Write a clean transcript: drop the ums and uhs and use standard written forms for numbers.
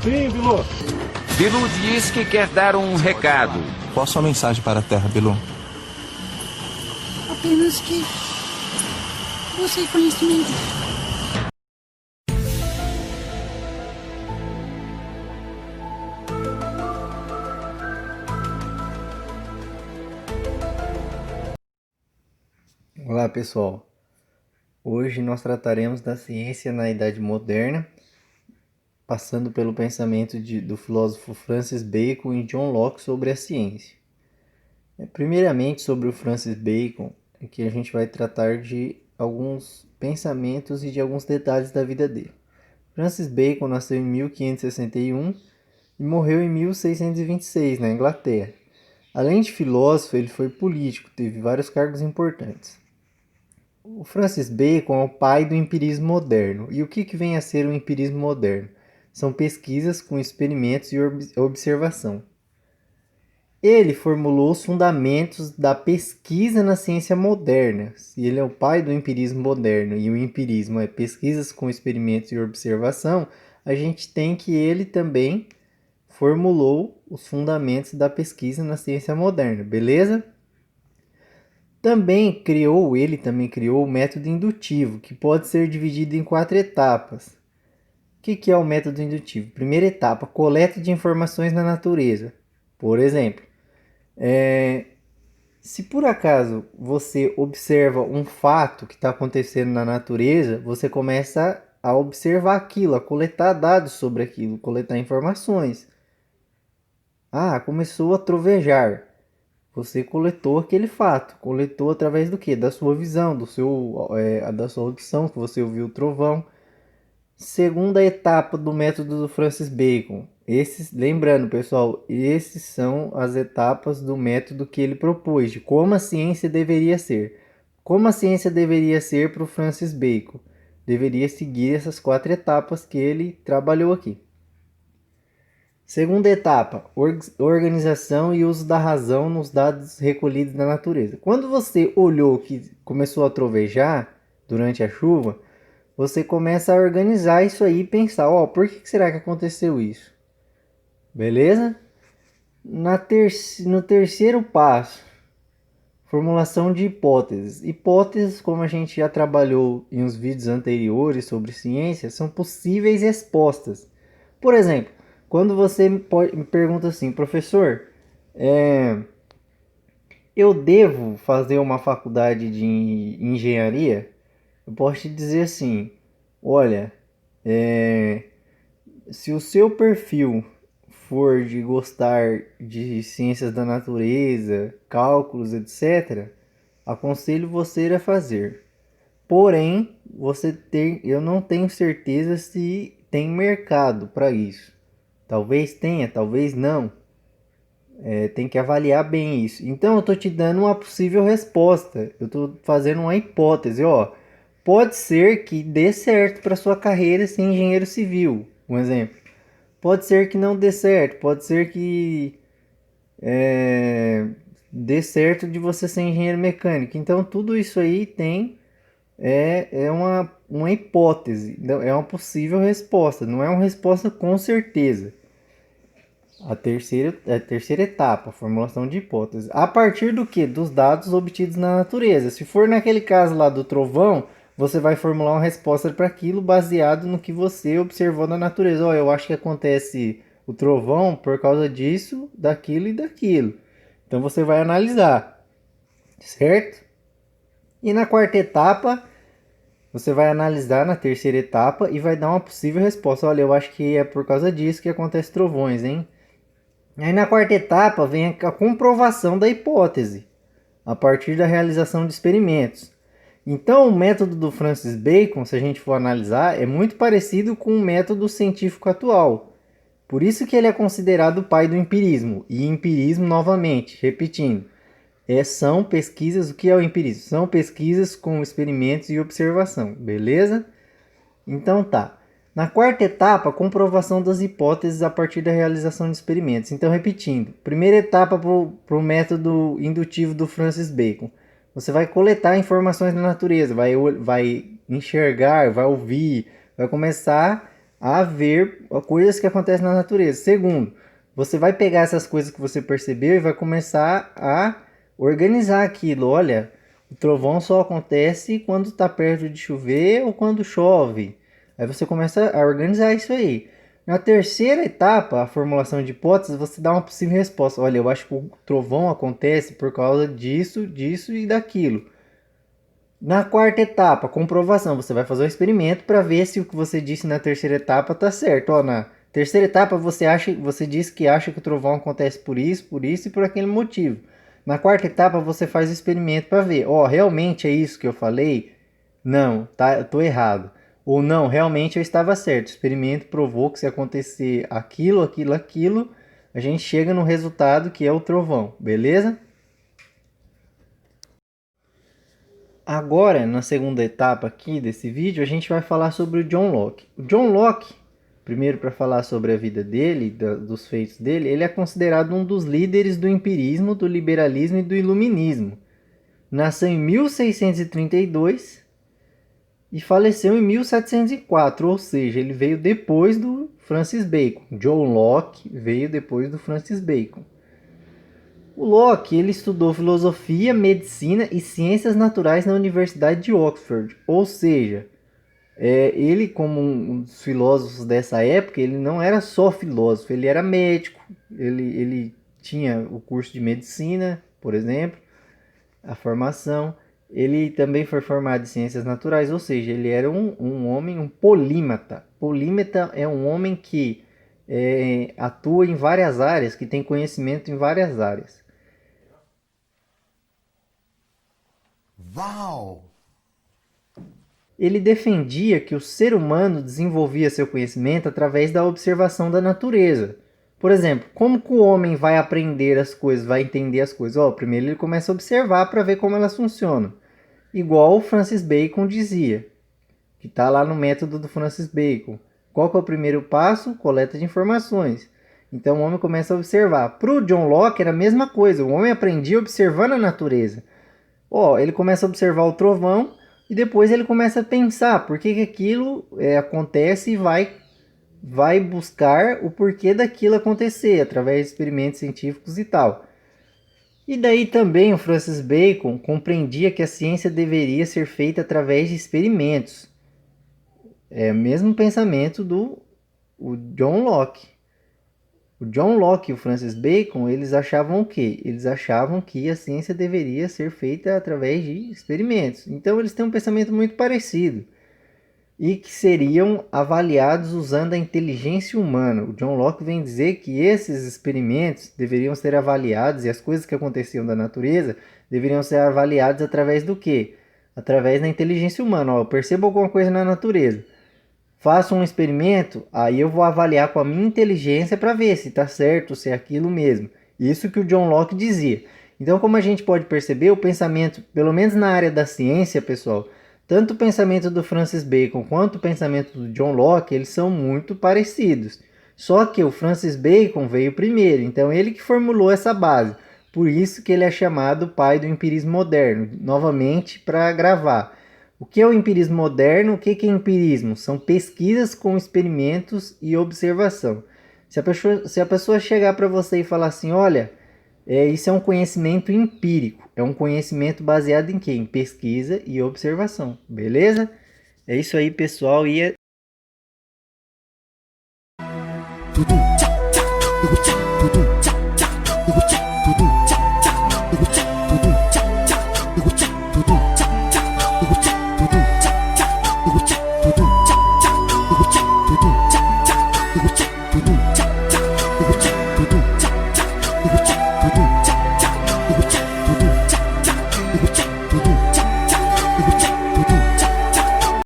Sim, Bilu. Bilu diz que quer dar um recado. Qual a sua mensagem para a Terra, Bilu? Apenas que busque conhecimento. Olá pessoal, hoje nós trataremos da ciência na Idade Moderna, passando pelo pensamento do filósofo Francis Bacon e John Locke sobre a ciência. Primeiramente, sobre o Francis Bacon, é que a gente vai tratar de alguns pensamentos e de alguns detalhes da vida dele. Francis Bacon nasceu em 1561 e morreu em 1626, na Inglaterra. Além de filósofo, ele foi político, teve vários cargos importantes. O Francis Bacon é o pai do empirismo moderno. E o que vem a ser o empirismo moderno? São pesquisas com experimentos e observação. Ele formulou os fundamentos da pesquisa na ciência moderna. Se ele é o pai do empirismo moderno e o empirismo é pesquisas com experimentos e observação, a gente tem que ele também formulou os fundamentos da pesquisa na ciência moderna, beleza? Ele também criou o método indutivo, que pode ser dividido em 4 etapas. O que é o método indutivo? Primeira etapa, coleta de informações na natureza. Por exemplo, se por acaso você observa um fato que está acontecendo na natureza, você começa a observar aquilo, a coletar dados sobre aquilo, coletar informações. Começou a trovejar. Você coletou aquele fato. Coletou através do quê? Da sua visão, da sua audição, que você ouviu o trovão. Segunda etapa do método do Francis Bacon. Lembrando, pessoal, esses são as etapas do método que ele propôs, de como a ciência deveria ser. Como a ciência deveria ser para o Francis Bacon? Deveria seguir essas 4 etapas que ele trabalhou aqui. Segunda etapa, organização e uso da razão nos dados recolhidos da natureza. Quando você olhou que começou a trovejar durante a chuva, você começa a organizar isso aí e pensar, por que será que aconteceu isso? Beleza? No terceiro passo, formulação de hipóteses. Hipóteses, como a gente já trabalhou em uns vídeos anteriores sobre ciência, são possíveis respostas. Por exemplo, quando você me pergunta assim, professor, eu devo fazer uma faculdade de engenharia? Eu posso te dizer assim, olha, se o seu perfil for de gostar de ciências da natureza, cálculos, etc., aconselho você a fazer. Porém, eu não tenho certeza se tem mercado para isso. Talvez tenha, talvez não. Tem que avaliar bem isso. Então eu estou te dando uma possível resposta. Eu estou fazendo uma hipótese. Pode ser que dê certo para sua carreira ser engenheiro civil, um exemplo. Pode ser que não dê certo. Pode ser que dê certo de você ser engenheiro mecânico. Então tudo isso aí é uma hipótese, é uma possível resposta, não é uma resposta com certeza. A terceira etapa, a formulação de hipóteses. A partir do que? Dos dados obtidos na natureza. Se for naquele caso lá do trovão, você vai formular uma resposta para aquilo baseado no que você observou na natureza. Eu acho que acontece o trovão por causa disso, daquilo e daquilo. Então você vai analisar, certo? E na quarta etapa, você vai analisar na terceira etapa e vai dar uma possível resposta. Eu acho que é por causa disso que acontece trovões, hein? Aí na quarta etapa vem a comprovação da hipótese, a partir da realização de experimentos. Então o método do Francis Bacon, se a gente for analisar, é muito parecido com o método científico atual. Por isso que ele é considerado o pai do empirismo. E empirismo, novamente, repetindo, são pesquisas. O que é o empirismo? São pesquisas com experimentos e observação, beleza? Então tá. Na quarta etapa, comprovação das hipóteses a partir da realização de experimentos. Então, repetindo, primeira etapa para o método indutivo do Francis Bacon. Você vai coletar informações da natureza, vai enxergar, vai ouvir, vai começar a ver coisas que acontecem na natureza. Segundo, você vai pegar essas coisas que você percebeu e vai começar a organizar aquilo. Olha, o trovão só acontece quando está perto de chover ou quando chove. Aí você começa a organizar isso aí. Na terceira etapa, a formulação de hipóteses, você dá uma possível resposta. Olha, eu acho que o trovão acontece por causa disso, disso e daquilo. Na quarta etapa, comprovação. Você vai fazer o experimento para ver se o que você disse na terceira etapa está certo. Ó, na terceira etapa, você diz que acha que o trovão acontece por isso e por aquele motivo. Na quarta etapa, você faz o experimento para ver. Ó, realmente é isso que eu falei? Não, tá, eu tô errado. Ou não, realmente eu estava certo. O experimento provou que se acontecer aquilo, a gente chega no resultado que é o trovão, beleza? Agora, na segunda etapa aqui desse vídeo, a gente vai falar sobre o John Locke. O John Locke, primeiro para falar sobre a vida dele, dos feitos dele, ele é considerado um dos líderes do empirismo, do liberalismo e do iluminismo. Nasceu em 1632 e faleceu em 1704, ou seja, ele veio depois do Francis Bacon. John Locke veio depois do Francis Bacon. O Locke ele estudou filosofia, medicina e ciências naturais na Universidade de Oxford, ou seja, ele como um dos filósofos dessa época, ele não era só filósofo, ele era médico, ele tinha o curso de medicina, por exemplo, a formação. Ele também foi formado em ciências naturais, ou seja, ele era um homem, um polímata. Polímata é um homem que atua em várias áreas, que tem conhecimento em várias áreas. Uau! Ele defendia que o ser humano desenvolvia seu conhecimento através da observação da natureza. Por exemplo, como que o homem vai aprender as coisas, vai entender as coisas? Primeiro ele começa a observar para ver como elas funcionam. Igual o Francis Bacon dizia, que está lá no método do Francis Bacon. Qual que é o primeiro passo? Coleta de informações. Então o homem começa a observar. Para o John Locke era a mesma coisa, o homem aprendia observando a natureza. Ele começa a observar o trovão e depois ele começa a pensar por que aquilo acontece e vai buscar o porquê daquilo acontecer, através de experimentos científicos e tal. E daí também o Francis Bacon compreendia que a ciência deveria ser feita através de experimentos. É o mesmo pensamento do John Locke. O John Locke e o Francis Bacon, eles achavam o quê? Eles achavam que a ciência deveria ser feita através de experimentos. Então eles têm um pensamento muito parecido. E que seriam avaliados usando a inteligência humana. O John Locke vem dizer que esses experimentos deveriam ser avaliados e as coisas que aconteciam da natureza deveriam ser avaliadas através do quê? Através da inteligência humana. Eu percebo alguma coisa na natureza, faço um experimento, aí eu vou avaliar com a minha inteligência para ver se está certo, se é aquilo mesmo. Isso que o John Locke dizia. Então, como a gente pode perceber, o pensamento, pelo menos na área da ciência, pessoal, tanto o pensamento do Francis Bacon quanto o pensamento do John Locke, eles são muito parecidos. Só que o Francis Bacon veio primeiro, então ele que formulou essa base. Por isso que ele é chamado pai do empirismo moderno, novamente para gravar. O que é o empirismo moderno? O que é empirismo? São pesquisas com experimentos e observação. Se a pessoa chegar para você e falar assim, olha, isso é um conhecimento empírico. É um conhecimento baseado em quê? Em pesquisa e observação. Beleza? É isso aí, pessoal. Tudo.